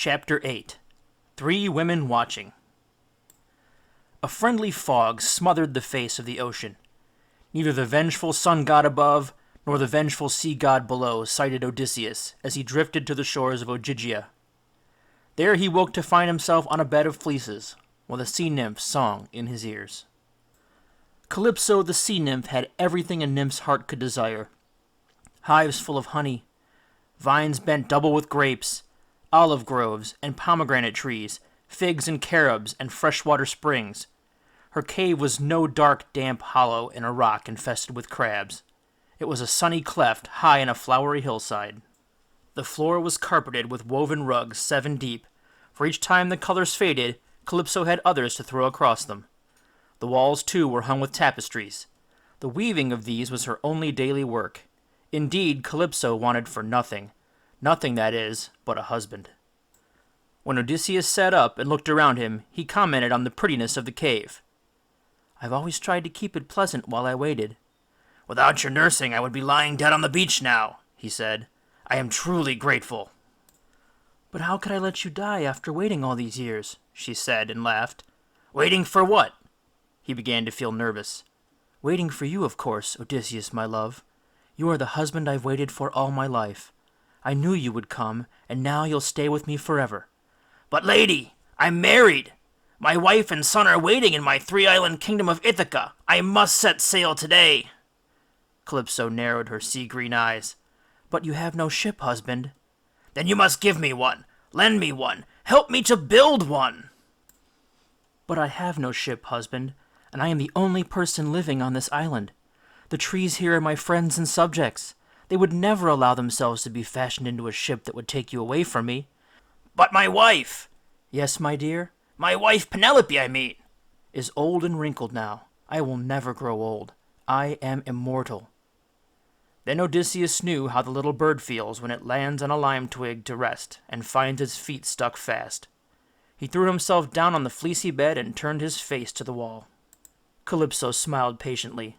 Chapter 8. 3 Women Watching. A friendly fog smothered the face of the ocean. Neither the vengeful sun god above, nor the vengeful sea god below sighted Odysseus as he drifted to the shores of Ogygia. There he woke to find himself on a bed of fleeces, while the sea nymph song in his ears. Calypso the sea nymph had everything a nymph's heart could desire. Hives full of honey, vines bent double with grapes, olive groves and pomegranate trees, figs and carobs and freshwater springs. Her cave was no dark, damp hollow in a rock infested with crabs. It was a sunny cleft high in a flowery hillside. The floor was carpeted with woven rugs 7 deep, for each time the colors faded, Calypso had others to throw across them. The walls, too, were hung with tapestries. The weaving of these was her only daily work. Indeed, Calypso wanted for nothing, that is, but a husband. When Odysseus sat up and looked around him, he commented on the prettiness of the cave. "I've always tried to keep it pleasant while I waited." "Without your nursing, I would be lying dead on the beach now," he said. "I am truly grateful." "But how could I let you die after waiting all these years?" she said, and laughed. "Waiting for what?" He began to feel nervous. "Waiting for you, of course, Odysseus, my love. You are the husband I've waited for all my life. I knew you would come, and now you'll stay with me forever." "But, lady, I'm married. My wife and son are waiting in my 3-island kingdom of Ithaca. I must set sail today." Calypso narrowed her sea-green eyes. "But you have no ship, husband." "Then you must give me one. Lend me one. Help me to build one." "But I have no ship, husband, and I am the only person living on this island. The trees here are my friends and subjects. They would never allow themselves to be fashioned into a ship that would take you away from me." "But my wife—" "Yes, my dear?" "My wife Penelope, I mean." "Is old and wrinkled now. I will never grow old. I am immortal." Then Odysseus knew how the little bird feels when it lands on a lime twig to rest and finds its feet stuck fast. He threw himself down on the fleecy bed and turned his face to the wall. Calypso smiled patiently.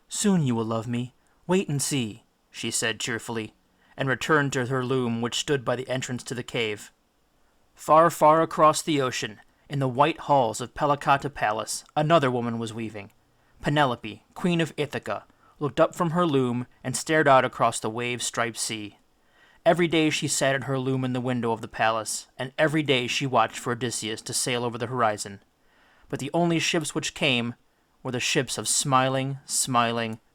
"Soon you will love me. Wait and see," she said cheerfully, and returned to her loom which stood by the entrance to the cave. Far, far across the ocean, in the white halls of Palicata Palace, another woman was weaving. Penelope, queen of Ithaca, looked up from her loom and stared out across the wave-striped sea. Every day she sat at her loom in the window of the palace, and every day she watched for Odysseus to sail over the horizon. But the only ships which came were the ships of smiling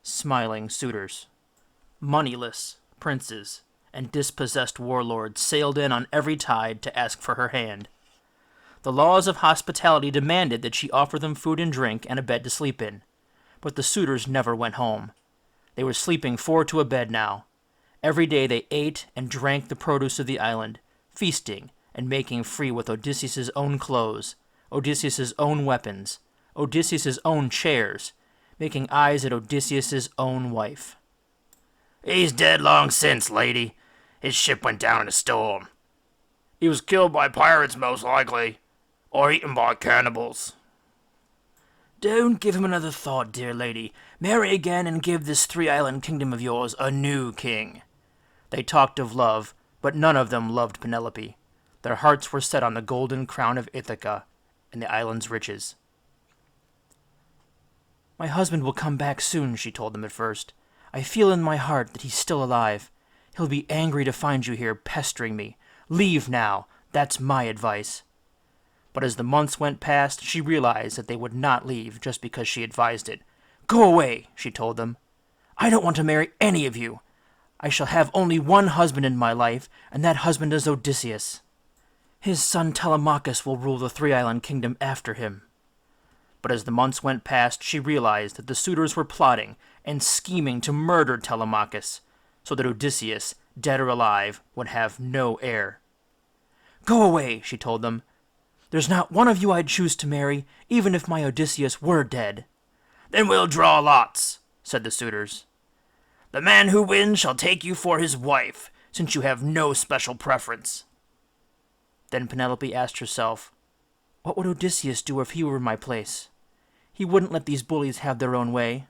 suitors. Moneyless princes and dispossessed warlords sailed in on every tide to ask for her hand. The laws of hospitality demanded that she offer them food and drink and a bed to sleep in. But the suitors never went home. They were sleeping 4 to a bed now. Every day they ate and drank the produce of the island, feasting and making free with Odysseus's own clothes, Odysseus's own weapons, Odysseus's own chairs, making eyes at Odysseus's own wife. "He's dead long since, lady. His ship went down in a storm. He was killed by pirates, most likely, or eaten by cannibals." "Don't give him another thought, dear lady. Marry again and give this 3-island kingdom of yours a new king." They talked of love, but none of them loved Penelope. Their hearts were set on the golden crown of Ithaca and the island's riches. "My husband will come back soon," she told them at first. "I feel in my heart that he's still alive. He'll be angry to find you here pestering me. Leave now. That's my advice." But as the months went past, she realized that they would not leave just because she advised it. "Go away," she told them. "I don't want to marry any of you. I shall have only one husband in my life, and that husband is Odysseus. His son Telemachus will rule the 3-island kingdom after him." But as the months went past, she realized that the suitors were plotting and scheming to murder Telemachus, so that Odysseus, dead or alive, would have no heir. "Go away," she told them. "There's not one of you I'd choose to marry, even if my Odysseus were dead." "Then we'll draw lots," said the suitors. "The man who wins shall take you for his wife, since you have no special preference." Then Penelope asked herself, what would Odysseus do if he were in my place? He wouldn't let these bullies have their own way.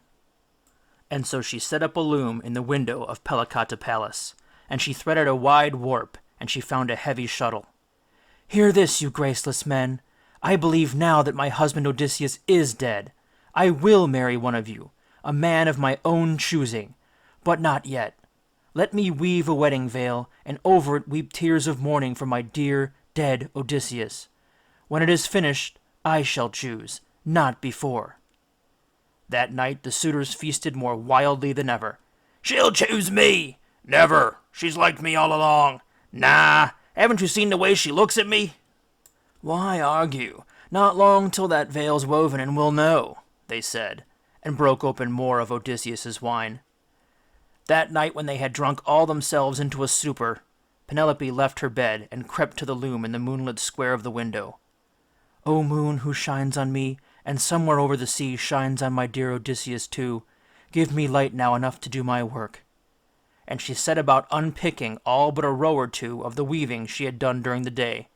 And so she set up a loom in the window of Palicata Palace, and she threaded a wide warp, and she found a heavy shuttle. Hear this, you graceless men. I believe now that my husband Odysseus is dead. I will marry one of you, a man of my own choosing, but not yet. Let me weave a wedding veil, and over it weep tears of mourning for my dear, dead Odysseus. When it is finished, I shall choose, not before." That night the suitors feasted more wildly than ever. "She'll choose me!" "Never! She's liked me all along!" "Nah! Haven't you seen the way she looks at me?" "Why argue? Not long till that veil's woven and we'll know," they said, and broke open more of Odysseus's wine. That night when they had drunk all themselves into a stupor, Penelope left her bed and crept to the loom in the moonlit square of the window. "O moon, who shines on me, and somewhere over the sea shines on my dear Odysseus too, give me light now enough to do my work." And she set about unpicking all but a row or two of the weaving she had done during the day.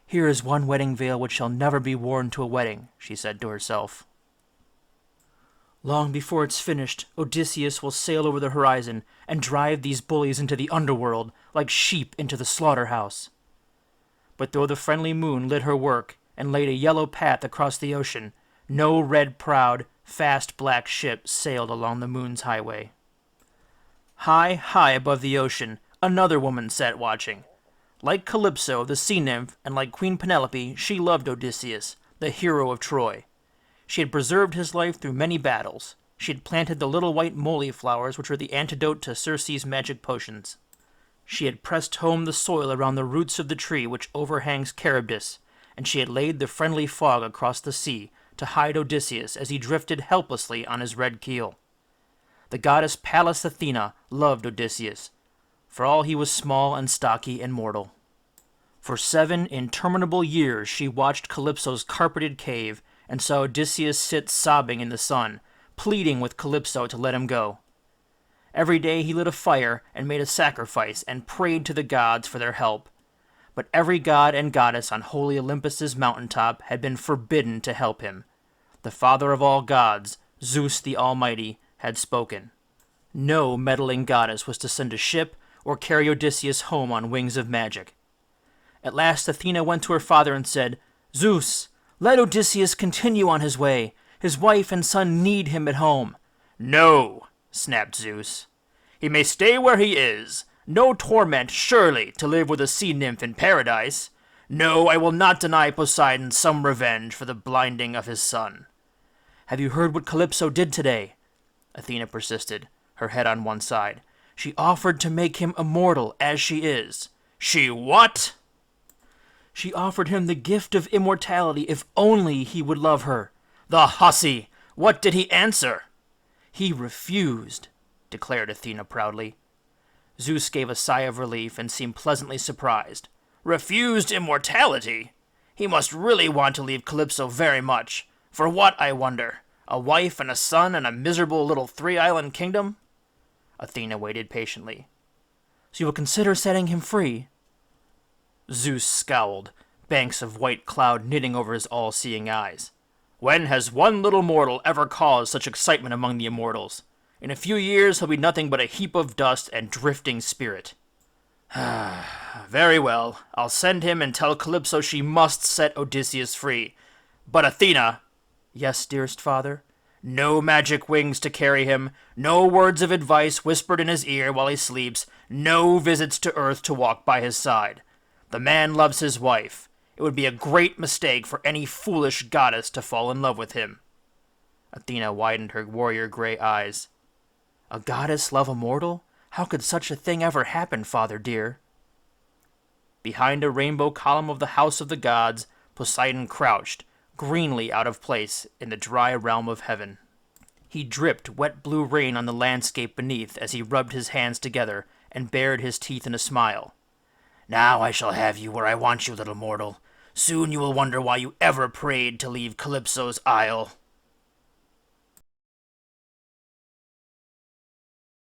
"Here is one wedding veil which shall never be worn to a wedding," she said to herself. "Long before it's finished, Odysseus will sail over the horizon and drive these bullies into the underworld like sheep into the slaughterhouse." But though the friendly moon lit her work and laid a yellow path across the ocean, no red-prowed, fast black ship sailed along the moon's highway. High, high above the ocean, another woman sat watching. Like Calypso, the sea nymph, and like Queen Penelope, she loved Odysseus, the hero of Troy. She had preserved his life through many battles. She had planted the little white moly flowers which were the antidote to Circe's magic potions. She had pressed home the soil around the roots of the tree which overhangs Charybdis, and she had laid the friendly fog across the sea to hide Odysseus as he drifted helplessly on his red keel. The goddess Pallas Athena loved Odysseus, for all he was small and stocky and mortal. For 7 interminable years she watched Calypso's carpeted cave and saw Odysseus sit sobbing in the sun, pleading with Calypso to let him go. Every day he lit a fire and made a sacrifice and prayed to the gods for their help. But every god and goddess on holy Olympus's mountaintop had been forbidden to help him. The father of all gods, Zeus the Almighty, had spoken. No meddling goddess was to send a ship or carry Odysseus home on wings of magic. At last Athena went to her father and said, "Zeus, let Odysseus continue on his way. His wife and son need him at home." "No," snapped Zeus. "He may stay where he is. No torment, surely, to live with a sea nymph in paradise. No, I will not deny Poseidon some revenge for the blinding of his son." "Have you heard what Calypso did today?" Athena persisted, her head on one side. "She offered to make him immortal, as she is." "She what?" "She offered him the gift of immortality if only he would love her." "The hussy! What did he answer?" "He refused," declared Athena proudly. Zeus gave a sigh of relief and seemed pleasantly surprised. "Refused immortality? He must really want to leave Calypso very much. For what, I wonder? A wife and a son and a miserable little 3-island kingdom?" Athena waited patiently. "So you will consider setting him free?" Zeus scowled, banks of white cloud knitting over his all-seeing eyes. "When has one little mortal ever caused such excitement among the immortals? In a few years he'll be nothing but a heap of dust and drifting spirit." "Very well, I'll send him and tell Calypso she must set Odysseus free. But Athena—" "Yes, dearest father?" "No magic wings to carry him, no words of advice whispered in his ear while he sleeps, no visits to earth to walk by his side. The man loves his wife. It would be a great mistake for any foolish goddess to fall in love with him." Athena widened her warrior gray eyes. "A goddess love a mortal? How could such a thing ever happen, father dear?" Behind a rainbow column of the house of the gods, Poseidon crouched, greenly out of place in the dry realm of heaven. He dripped wet blue rain on the landscape beneath as he rubbed his hands together and bared his teeth in a smile. "Now I shall have you where I want you, little mortal. Soon you will wonder why you ever prayed to leave Calypso's isle."